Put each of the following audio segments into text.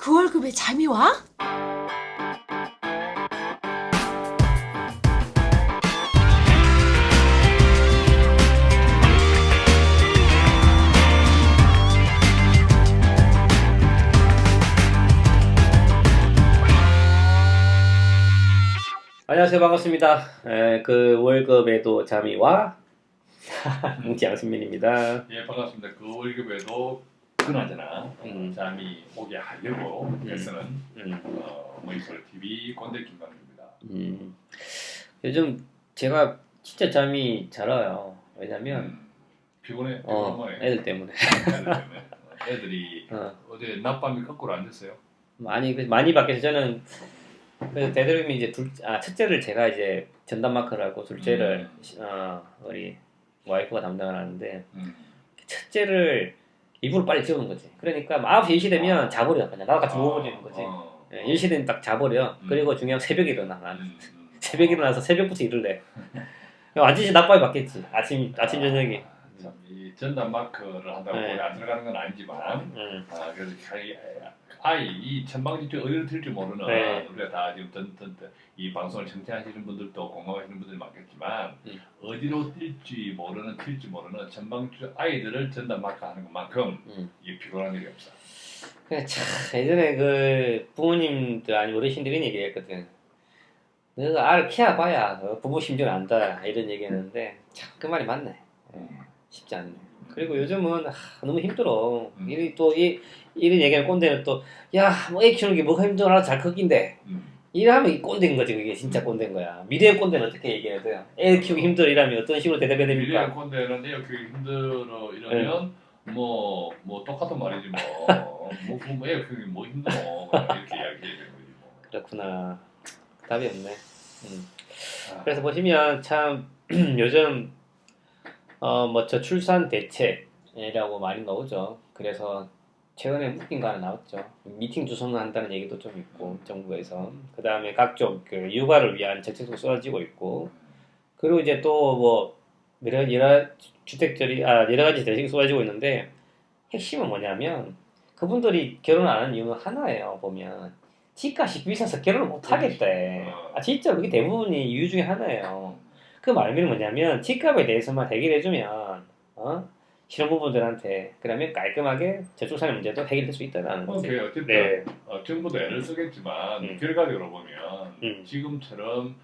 그 월급에 잠이 와? 안녕하세요. 반갑습니다. 그 월급에도 잠이 와? 뭉치 양순민입니다. 예, 반갑습니다. 그 월급에도 그나저나 잠이 오게 하려고 애쓰는 모이솔 TV 꼰대 김광규입니다. 요즘 제가 진짜 잠이 잘 와요. 왜냐면 피곤해? 애들 때문에. 애들 때문에. 애들이 어. 어제 낮밤이 거꾸로 안 됐어요. 많이 바뀌어서 저는 그래서 되도록이면 이제 첫째를 제가 이제 전담 마크를 하고 둘째를 우리 와이프가 담당을 하는데 첫째를 일부러 빨리 재우는 거지. 그러니까 9시 10시 되면 자버려. 그냥 나랑 같이 누워버리는 거지. 10시 되면 딱 자버려. 그리고 중요한 새벽에 일어나. 새벽에 일어나서 새벽부터 일을 해. 완전히 낮밤이 바뀌었지. 아침 저녁이. 참, 이 전담 마크를 한다고 네. 거기 안 들어가는 건 아니지만 그래서 아이 이 천방지축 어디로 튈지 모르는 네. 우리가 다 지금 이 방송을 청취하시는 분들도 공감하시는 분들이 많겠지만 어디로 튈지 모르는 천방지축 아이들을 전담 마크하는 것만큼 이 피곤한 일이 없어. 참 예전에 그 부모님들 아니 어르신들이 얘기했거든. 너가 알을 키워봐야 부모 심정 안다 이런 얘기했는데 참 그 말이 맞네. 쉽지 않네. 그리고 요즘은 너무 힘들어. 이런 얘기하는 꼰대는 또 야 뭐 애 키우는 게 뭐가 힘들어 알아서 잘 크긴데 이러면 이 꼰대인 거지. 그게 진짜 꼰대인 거야. 미래의 꼰대는 어떻게 얘기해야 돼요? 애 키우기 힘들어 이러면 어떤 식으로 대답해야 미래의 됩니까? 꼰대는 애 키우기 힘들어 이러면 뭐 똑같은 말이지 뭐 애 키우기 뭐 힘들어 이렇게 이야기해야 되는 거지 뭐. 그렇구나. 답이 없네. 그래서 보시면 참 요즘 뭐 저출산 대책이라고 많이 나오죠. 그래서 최근에 웃긴 거 하나 나왔죠. 미팅 주선을 한다는 얘기도 좀 있고 정부에서 그 다음에 각종 그 육아를 위한 정책도 쏟아지고 있고 그리고 이제 또 뭐 여러 주택들이 여러 가지 대책이 쏟아지고 있는데 핵심은 뭐냐면 그분들이 결혼 안 하는 이유는 하나예요. 보면 집값이 비싸서 결혼을 못 하겠대. 진짜 그게 대부분이 이유 중에 하나예요. 그 말미는 뭐냐면 집값에 대해서만 해결해주면 신혼부부들한테 그러면 깔끔하게 저출산의 문제도 해결될 수 있다는 거지. 어쨌든 네. 정부도 애를 쓰겠지만 결과적으로 보면 지금처럼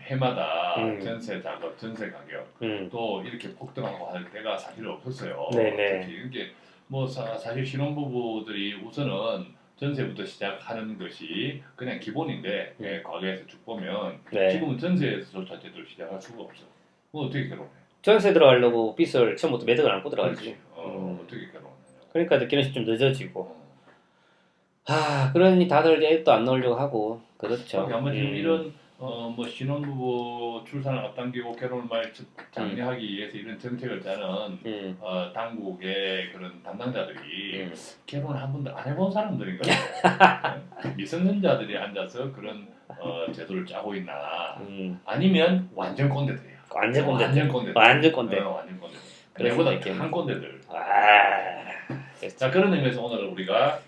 해마다 전세 작업, 전세 가격 또 이렇게 폭등하고 할 때가 사실 없었어요. 네네. 특히 이게 뭐 사실 신혼부부들이 우선은 전세부터 시작하는 것이 그냥 기본인데 과거에서 쭉 보면 네. 지금은 전세에서조차 제대로 시작할 수가 없어. 그럼 어떻게 결혼해? 전세 들어가려고 빚을 처음부터 매덕을 안고 들어가지. 어떻게 결혼해? 그러니까 결혼식 좀 늦어지고. 그러니 다들 애도 안 넣으려고 하고 그렇죠. 아마 지금 이런 뭐 신혼부부 출산을 앞당기고 결혼을 장려하기 위해서 이런 정책을 짜는 당국의 그런 담당자들이 결혼을 한 번도 안 해본 사람들인 거예요. 미성년자들이 앉아서 그런 제도를 짜고 있나? 아니면 완전 꼰대들이야. 완전 꼰대. 완전 꼰대. 완전 꼰대. 완전 꼰대. 내보다 그래서 한 꼰대들. 자 그런 의미에서 오늘 우리가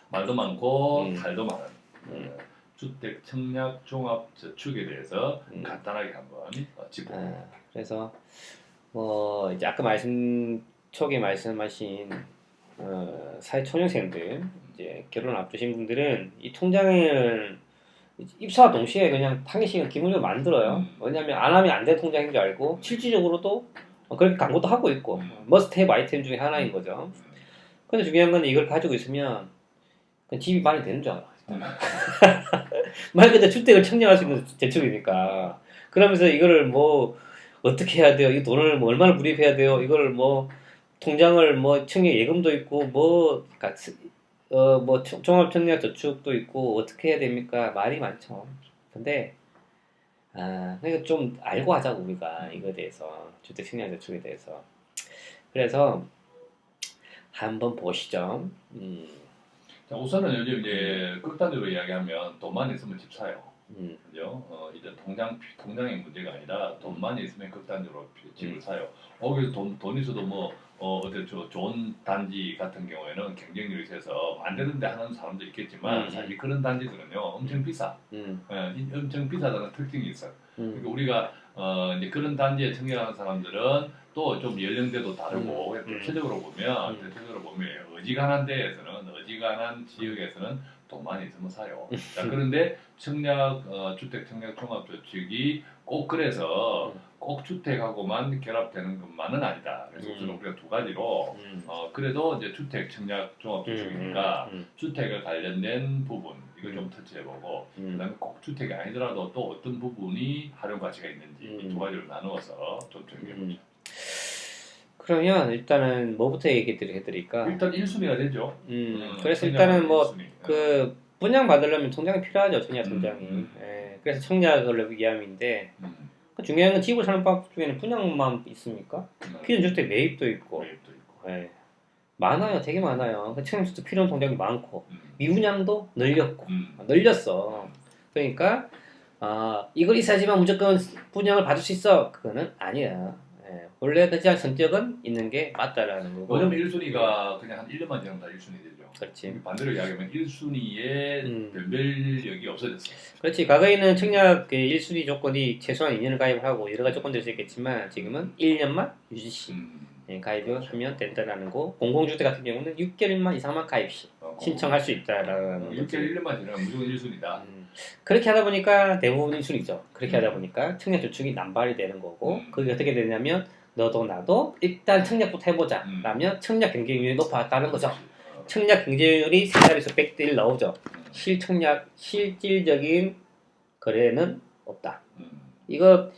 말도 많고 탈도 많은 주택 청약 종합 저축에 대해서 간단하게 한번 짚어봅니다. 그래서 뭐 이제 아까 초기에 말씀하신 사회초년생들 이제 결혼 앞두신 분들은 이 통장을 입사와 동시에 그냥 타겟식은 기본적으로 만들어요. 왜냐하면 안 하면 안 될 통장인 줄 알고 실질적으로도 그렇게 광고도 하고 있고 머스트헤브 아이템 중에 하나인 거죠. 근데 중요한 건 이걸 가지고 있으면 집이 많이 되는 줄 알아. 말 그대로 주택을 청약할 수 있는 대출이니까. 그러면서 이거를 뭐 어떻게 해야 돼요? 이 돈을 뭐 얼마나 불입해야 돼요? 이걸 뭐 통장을 뭐 청약 예금도 있고 뭐 종합 청약 저축도 있고 어떻게 해야 됩니까? 말이 많죠. 근데 그러니까 좀 알고 하자고 우리가 이거에 대해서 주택 청약 저축에 대해서. 그래서 한번 보시죠. 자, 우선은 요즘 이제 극단적으로 이야기하면 돈만 있으면 집 사요. 그죠? 이제 통장의 문제가 아니라 돈만 있으면 극단적으로 집을 사요. 거기서 돈 있어도 뭐 어떤 좋은 단지 같은 경우에는 경쟁률이 세서 만드는데 하는 사람도 있겠지만 사실 그런 단지들은요 엄청 비싸. 엄청 비싸다는 특징이 있어요. 그러니까 우리가 이제 그런 단지에 청약하는 사람들은 또 좀 연령대도 다르고 대체적으로 보면 어지간한 데에서는 어지간한 지역에서는 돈만 있으면 사요. 자, 그런데 주택 청약 종합저축이 꼭 그래서 꼭 주택하고만 결합되는 것만은 아니다. 그래서 우선 우리가 두 가지로 그래도 이제 주택 청약 종합저축이니까 주택에 관련된 부분 이걸 좀 터치해보고 그다음에 꼭 주택이 아니더라도 또 어떤 부분이 활용 가치가 있는지 이 두 가지로 나누어서 좀 정리해보죠. 그러면 일단은 뭐부터 얘기 해드릴까? 일단 1순위가 되죠. 그래서 일단은 뭐 1순위. 그 분양 받으려면 통장이 필요하죠. 청약 통장이. 예, 그래서 청약을 위함인데 그 중요한 건 집을 사는 방 중에는 분양만 있습니까? 필요주택 매입도 있고, 예, 많아요. 되게 많아요. 그 청약주택 필요한 통장이 많고 미분양도 늘렸어. 그러니까 이걸 이사지만 무조건 분양을 받을 수 있어. 그거는 아니야. 예, 원래 그냥 선적은 있는 게 맞다라는 거고. 왜냐면 1순위가 그냥 한 1년만 지나면 다 1순위 되죠. 그렇지. 반대로 이야기하면 1순위의 변별력이 없어졌어. 그렇지. 과거에는 청약 그 1순위 조건이 최소한 2년을 가입을 하고 여러 가지 조건들이 있겠지만 지금은 1년만 유지시 가입을 하면 된다라는 거. 공공주택 같은 경우는 6개월만 이상만 가입시 신청할 수 있다라는 거지. 6개월 1년만 지나면 무조건 1순위다. 그렇게 하다 보니까 대부분 1순위죠. 그렇게 하다 보니까 청약저축이 남발이 되는 거고 그게 어떻게 되냐면 너도 나도 일단 청약부터 해보자 라면 청약 경쟁률이 높아졌다는 거죠. 청약 경쟁률이 세 자리에서 100대 1 나오죠. 실질적인 거래는 없다. 이거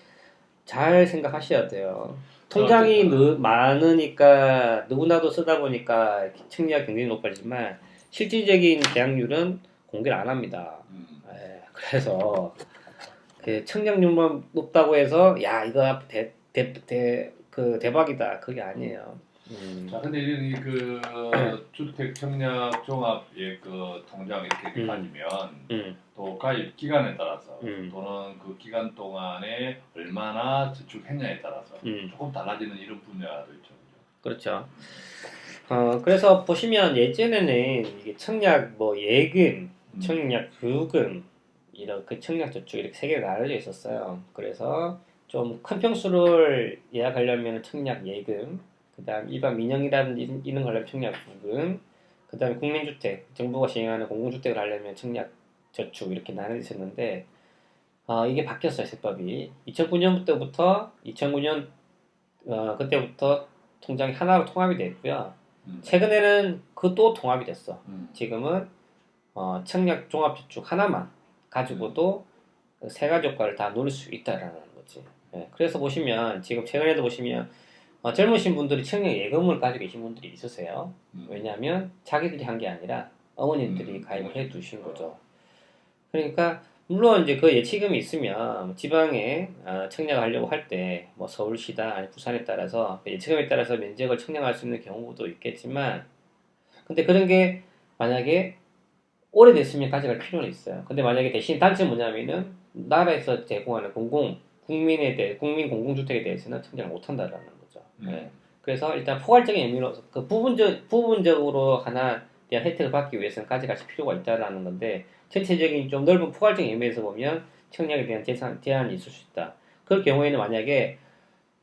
잘 생각하셔야 돼요. 통장이 많으니까 누구나도 쓰다 보니까 청약 경쟁이 높아지지만 실질적인 계약률은 공개를 안 합니다. 그래서 그 청약률만 높다고 해서 야 이거 대박이다 그게 아니에요. 자, 근데 이제 그 주택 청약 종합의 그 통장 이렇게 가지면 또 가입 기간에 따라서 또는 그 기간 동안에 얼마나 저축했냐에 따라서 조금 달라지는 이런 분야도 있죠. 그렇죠. 그래서 보시면 예전에는 이게 청약 뭐 예금, 청약 부금 이렇게 청약 저축 이렇게 세 개가 나눠져 있었어요. 그래서 좀 큰 평수를 예약하려면 청약 예금, 그다음 일반 민영이라든지 이런 걸 하려면 청약 부금, 그다음에 국민주택, 정부가 시행하는 공공주택을 하려면 청약 저축 이렇게 나눠져 있었는데 이게 바뀌었어요 세법이. 2009년부터 2009년 그때부터 통장이 하나로 통합이 됐고요. 최근에는 그것도 통합이 됐어. 지금은 청약 종합저축 하나만 가지고도 세 가지 효과를 다 누릴 수 있다라는 거지. 예, 그래서 보시면 지금 최근에도 보시면 젊으신 분들이 청약 예금을 가지고 계신 분들이 있으세요. 왜냐하면 자기들이 한 게 아니라 어머님들이 가입을 해 두신 거죠. 그러니까 물론 이제 그 예치금이 있으면 지방에 청약을 하려고 할 때 뭐 서울시다 아니 부산에 따라서 예치금에 따라서 면적을 청약할 수 있는 경우도 있겠지만 근데 그런 게 만약에 오래됐으면 가져갈 필요는 있어요. 근데 만약에 대신 단점은 뭐냐면은 나라에서 제공하는 국민 공공주택에 대해서는 청약을 못 한다라는 거죠. 네. 그래서 일단 포괄적인 의미로 그 부분적으로 하나 대한 혜택을 받기 위해서는 가져갈 필요가 있다라는 건데 전체적인 좀 넓은 포괄적인 의미에서 보면 청약에 대한 제한이 있을 수 있다. 그럴 경우에는 만약에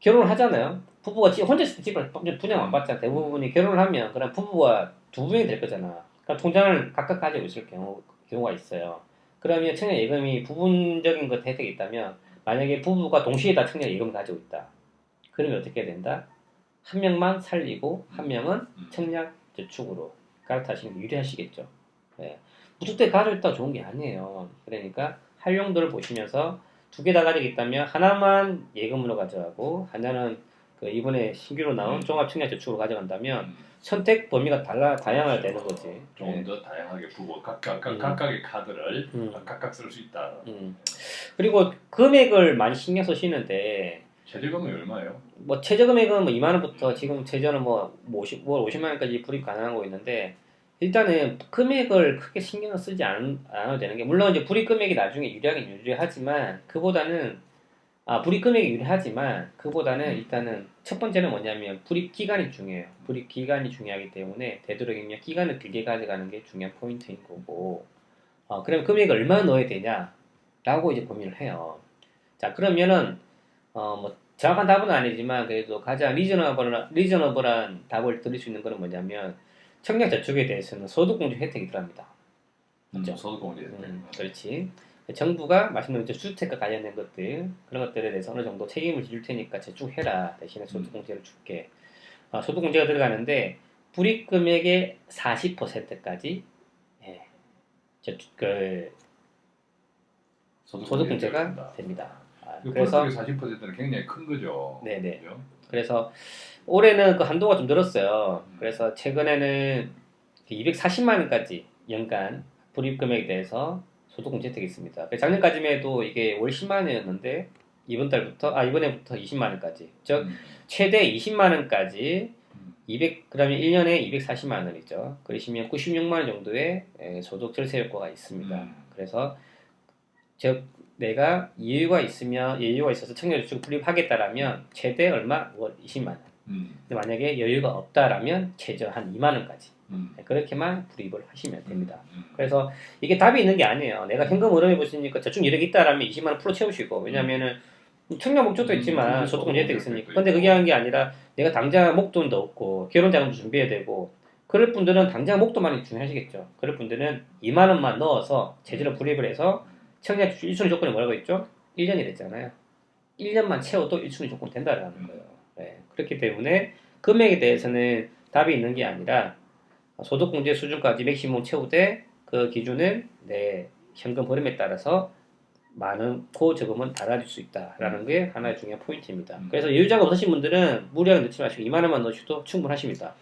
결혼을 하잖아요. 부부가 혼자 있을 때 집을 분양 안 받잖아. 대부분이 결혼을 하면 그럼 부부가 두 명이 될 거잖아. 그러니까 통장을 각각 가지고 있을 경우가 있어요. 그러면 청약 예금이 부분적인 것 혜택이 있다면 만약에 부부가 동시에 다 청약 예금을 가지고 있다. 그러면 어떻게 된다? 한 명만 살리고 한 명은 청약 저축으로 갈아타시는 게 유리하시겠죠. 네. 무주택 가지고 있다고 좋은 게 아니에요. 그러니까 활용도를 보시면서 두 개 다 가지고 있다면 하나만 예금으로 가져가고 하나는 그 이번에 신규로 나온 종합청약저축으로 가져간다면 선택 범위가 다양하게 되는 거지. 조금 더 다양하게 부부 각각의 카드를 각각 쓸 수 있다. 그리고 금액을 많이 신경 쓰시는데 최저금액이 얼마예요? 뭐 최저금액은 뭐 2만 원부터 지금 최저는 뭐 50만 원까지 불입 가능한 거 있는데 일단은 금액을 크게 신경을 쓰지 않아도 되는 게 물론 이제 불입 금액이 나중에 유리하긴 유리하지만 그보다는 불입 금액이 유리하지만 그보다는 일단은 첫 번째는 뭐냐면 불입 기간이 중요해요. 불입 기간이 중요하기 때문에 되도록이면 기간을 길게 가져가는 게 중요한 포인트인 거고 그럼 금액을 얼마 넣어야 되냐라고 이제 고민을 해요. 자 그러면은 뭐 정확한 답은 아니지만 그래도 가장 리저너블한 답을 드릴 수 있는 거는 뭐냐면 청약저축에 대해서는 소득공제 혜택이 들어갑니다. 맞죠? 소득공제 혜택. 그렇지. 정부가 말씀드린 주택과 관련된 것들 그런 것들에 대해서 어느 정도 책임을 질 테니까 저축해라 대신에 소득공제를 줄게. 소득공제가 들어가는데 불입금액의 40%까지 예, 소득공제가 됩니다. 그래서 40%는 굉장히 큰 거죠. 네네. 그죠? 그래서 올해는 그 한도가 좀 늘었어요. 그래서 최근에는 240만 원까지 연간 불입금액에 대해서 소득공제 혜택이 있습니다. 작년까지만 해도 이게 월 10만 원이었는데 이번에부터 20만 원까지. 즉 최대 20만 원까지 그러면 1년에 240만 원이죠. 그러시면 96만 원 정도의 소득 절세 효과가 있습니다. 그래서 즉 내가 여유가 있어서 청약저축 불입하겠다라면 최대 얼마? 월 20만 원. 근데 만약에 여유가 없다라면 최저 한 2만 원까지. 그렇게만 불입을 하시면 됩니다. 그래서 이게 답이 있는 게 아니에요. 내가 현금 흐름해 보시니까 저축 이력이 있다라면 20만 원 풀어 채우시고 왜냐면은 청약 목적도 있지만 소득공제 혜택이 있으니까. 근데 그게 하는 게 아니라 내가 당장 목돈도 없고 결혼 자금도 준비해야 되고 그럴 분들은 당장 목돈만이 중요하시겠죠. 그럴 분들은 2만 원만 넣어서 제대로 불입을 해서 청약 1순위 조건이 뭐라고 했죠? 1년이 됐잖아요. 1년만 채워도 1순위 조건이 된다라는 거예요. 네. 그렇기 때문에 금액에 대해서는 답이 있는 게 아니라 소득공제 수준까지 맥시멈 채우되 그 기준은 내 현금 흐름에 따라서 많고 적으면 달라질 수 있다라는 게 하나의 중요한 포인트입니다. 그래서 여유자금 없으신 분들은 무리하게 넣지 마시고 2만 원만 넣으셔도 충분하십니다.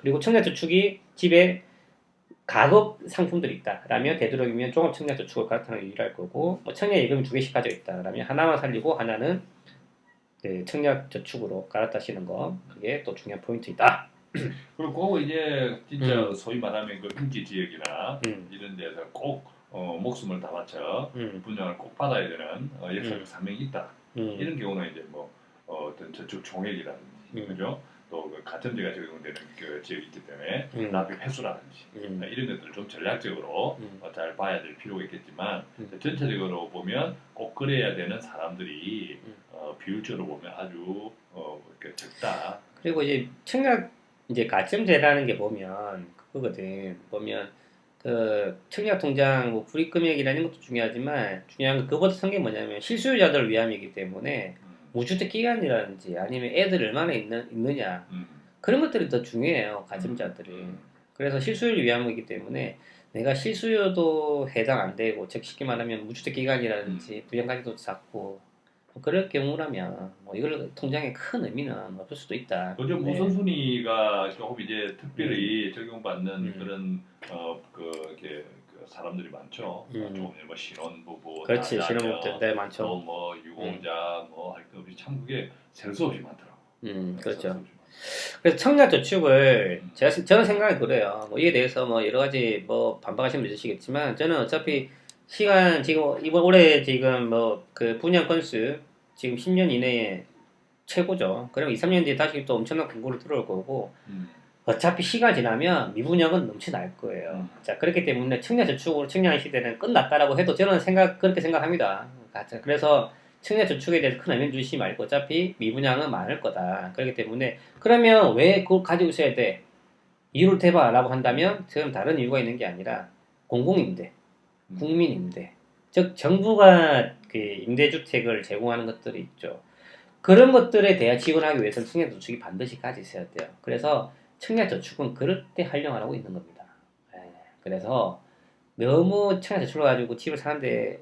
그리고 청약저축이 집에 가급 상품들이 있다라면 되도록이면 종합 청약저축을 갈아타는 게 유리할 거고 청약예금이 2개씩 가지고 있다라면 하나만 살리고 하나는 청약저축으로 갈아타시는 거 그게 또 중요한 포인트이다. 그리고 꼭 이제 진짜 소위 말하면 그 인기 지역이나 이런 데서 꼭 목숨을 다 바쳐 분양을 꼭 받아야 되는 역사적 사명이 있다. 이런 경우는 이제 뭐 어떤 저축 총액이라든지 그죠? 또 그 가점제가 적용되는 그 지역이 있기 때문에 납입 횟수라든지 이런 것들을 좀 전략적으로 잘 봐야 될 필요가 있겠지만 전체적으로 보면 꼭 그래야 되는 사람들이 비율적으로 보면 아주 적다. 그리고 이제 청약 이제 가점제라는 게 보면 그거거든. 보면 그 청약 통장 뭐 불입금액이라는 것도 중요하지만 중요한 건 그보다 큰 게 뭐냐면 실수요자들을 위함이기 때문에 무주택 기간이라든지 아니면 애들 얼마나 있느냐 그런 것들이 더 중요해요. 가점자들이. 그래서 실수요를 위함이기 때문에 내가 실수요도 해당 안 되고 즉 쉽게 말하면 무주택 기간이라든지 부양가격도 작고 그럴 경우라면 뭐 이걸 통장에 큰 의미는 없을 수도 있다. 요즘 우선순위가 조금 이제 특별히 적용받는 그런 이렇게 사람들이 많죠. 좀 뭐 신혼부부, 그렇지 신혼부부 때 많죠. 뭐 유공자 뭐 할 것 없이 참 그게 셀 수 없이 많더라고. 그렇죠. 그래서 청약저축을 저는 생각이 그래요. 뭐 이에 대해서 뭐 여러 가지 뭐 반박하시면 되시겠지만 저는 어차피 시간 지금 이번 올해 지금 뭐 그 분양 건수 지금 10년 이내에 최고죠. 그러면 2, 3년 뒤에 다시 또 엄청난 공고를 들어올 거고 어차피 시간 지나면 미분양은 넘쳐날 거예요. 자 그렇기 때문에 청약저축으로 청약 시대는 끝났다라고 해도 저는 그렇게 생각합니다. 그래서 청약저축에 대해서 큰 의미를 주시지 말고 어차피 미분양은 많을 거다. 그렇기 때문에 그러면 왜 그걸 가지고 있어야 돼? 이유를 대봐라고 한다면 저는 다른 이유가 있는 게 아니라 공공임대, 국민임대, 즉 정부가 그 임대주택을 제공하는 것들이 있죠. 그런 것들에 대한 지원하기 위해서는 청약저축이 반드시 가지고 있어야 돼요. 그래서 청약저축은 그럴 때 활용하라고 있는 겁니다. 그래서 너무 청약저축을 가지고 집을 사는데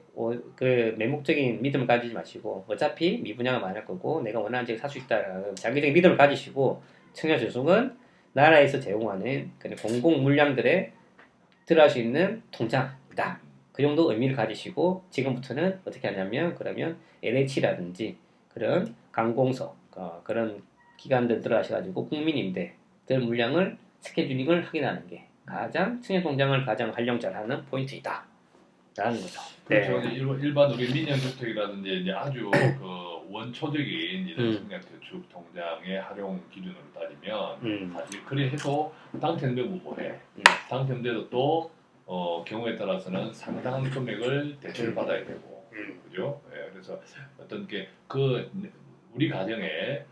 그 맹목적인 믿음을 가지지 마시고 어차피 미분양은 많을 거고 내가 원하는 집을 살 수 있다라는 장기적인 믿음을 가지시고 청약저축은 나라에서 제공하는 공공 물량들에 들어갈 수 있는 통장이다. 그 정도 의미를 가지시고 지금부터는 어떻게 하냐면 그러면 LH라든지 그런 강공서 그런 기관들 들어가셔가지고 국민임대들 물량을 스케줄링을 확인하는 게 가장 청약통장을 가장 활용 잘하는 포인트이다 라는 거죠. 그렇죠. 네. 일반 우리 민영주택이라든지 이제 아주 그 원초적인 이런 청약저축 통장의 활용 기준으로 따지면 사실 그래 해도 당첨되면 뭐해? 당첨돼도 또 경우에 따라서는 상당한 금액을 대출을 받아야 되고, 그죠? 예, 그래서 어떤 게 우리 가정에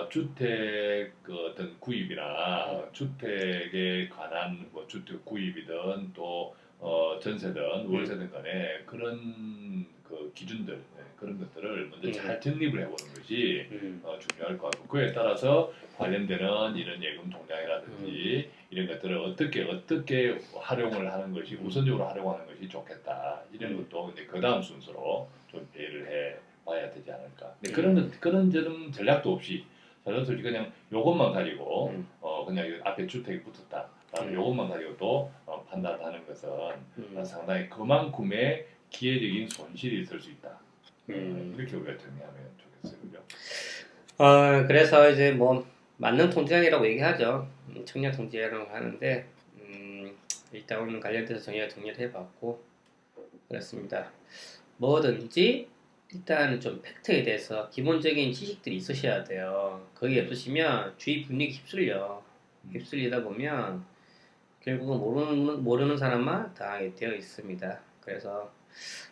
주택 그 어떤 구입이나 주택에 관한 뭐 주택 구입이든 또 전세든 월세든 간에 그런 그 기준들 그런 것들을 먼저 잘 정립을 해보는 것이 중요할 것 같고 그에 따라서 관련되는 이런 예금 통장이라든지 이런 것들을 어떻게 활용을 하는 것이 우선적으로 활용하는 것이 좋겠다 이런 것도 이제 그 다음 순서로 좀 배를 해 봐야 되지 않을까. 근데 그런 전략도 없이 그냥 요것만 가지고 그냥 앞에 주택이 붙었다. 요것만 가지고 또 판단하는 것은 상당히 그만큼의 기회적인 손실이 있을 수 있다. 이렇게 우리가 정리하면 좋겠어요, 그죠? 그래서 이제 뭐 만능 통장이라고 얘기하죠. 청약 통장이라고 하는데 일단 오늘 관련돼서 정리를 해봤고 그렇습니다. 뭐든지 일단 좀 팩트에 대해서 기본적인 지식들이 있으셔야 돼요. 거기 없으시면 주위 분위기 휩쓸리다 보면 결국은 모르는 사람만 당하게 되어 있습니다. 그래서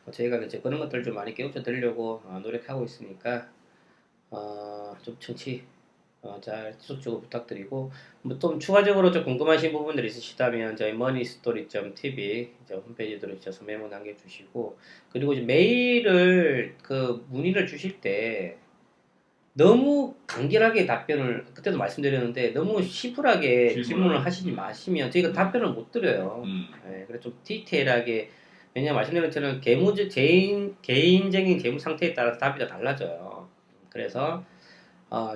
저희가 이제 그런 것들 좀 많이 깨우쳐 드리려고 노력하고 있으니까 좀 청취 잘 지속적으로 부탁드리고 뭐 좀 추가적으로 좀 궁금하신 부분들이 있으시다면 저희 moneystory.tv 홈페이지로 있어서 메모 남겨주시고 그리고 이제 메일을 그 문의를 주실 때 너무 간결하게 답변을 그때도 말씀드렸는데 너무 심플하게 질문을 하시지 마시면 저희가 답변을 못 드려요. 네, 그래서 좀 디테일하게 왜냐면 말씀드린 것처럼 개인적인 재무 상태에 따라서 답이 다 달라져요. 그래서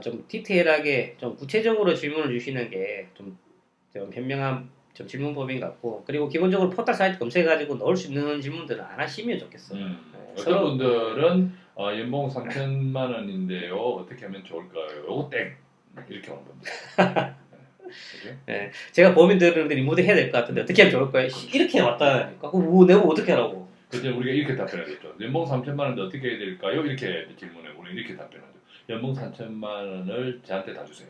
좀 디테일하게 좀 구체적으로 질문을 주시는 게 좀 현명한 좀 질문법인 것 같고 그리고 기본적으로 포털 사이트 검색해가지고 넣을 수 있는 질문들은 안 하시면 좋겠어요. 네, 어떤 분들은 연봉 3천만 원인데요 어떻게 하면 좋을까요? 요거 땡 이렇게 하는 분들. 네, 제가 고민 들었는데 리모델 해야 될 것 같은데 어떻게 하면 좋을까요? 이렇게 왔다니까 그럼 내가 어떻게 하라고? 그때 우리가 이렇게 답변하겠죠. 연봉 3천만 원인데 어떻게 해야 될까요? 이렇게 질문에 우리는 이렇게 답변하죠. 연봉 3천만 원을 저한테 다 주세요.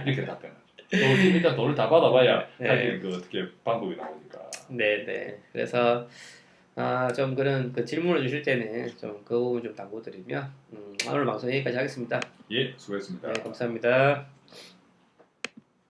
이렇게 답변하죠. 일단 돈을 다 받아봐야 사실 그 어떻게 방법이 나오니까. 네네. 그래서 좀 그런 그 질문을 주실 때는 좀 그 부분 좀 당부드리며 오늘 방송 여기까지 하겠습니다. 예, 수고했습니다. 네, 감사합니다.